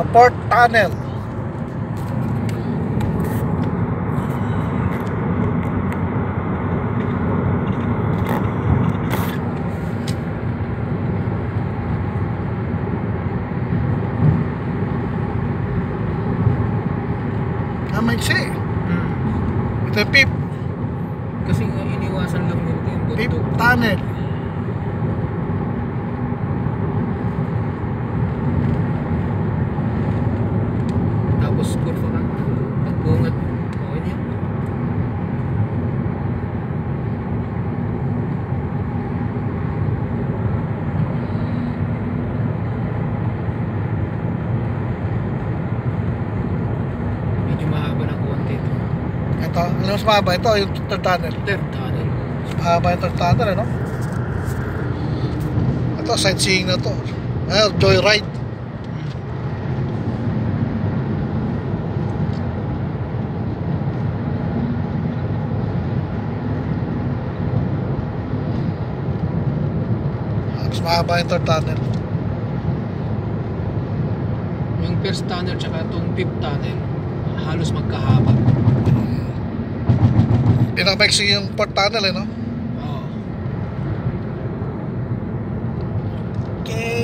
The Port Tunnel. Maiksi. Ito yung Fifth. Kasi nga iniwasan lang nito yung Fifth bundok. Tunnel. Tapos Corforan. Pagbungat. Okay na yun. Medyo mahaba ng konti ito. Ito, alam mo mas mahaba. Ito yung third tunnel. Third tunnel. Mahaba yung third tunnel, ano? Ito, sightseeing na to. Joyride. Mas mahaba yung third tunnel. Yung first tunnel tsaka itong fifth tunnel halos magkahaba. Pinakamaiksi yung port tunnel, no? Oo. Okay.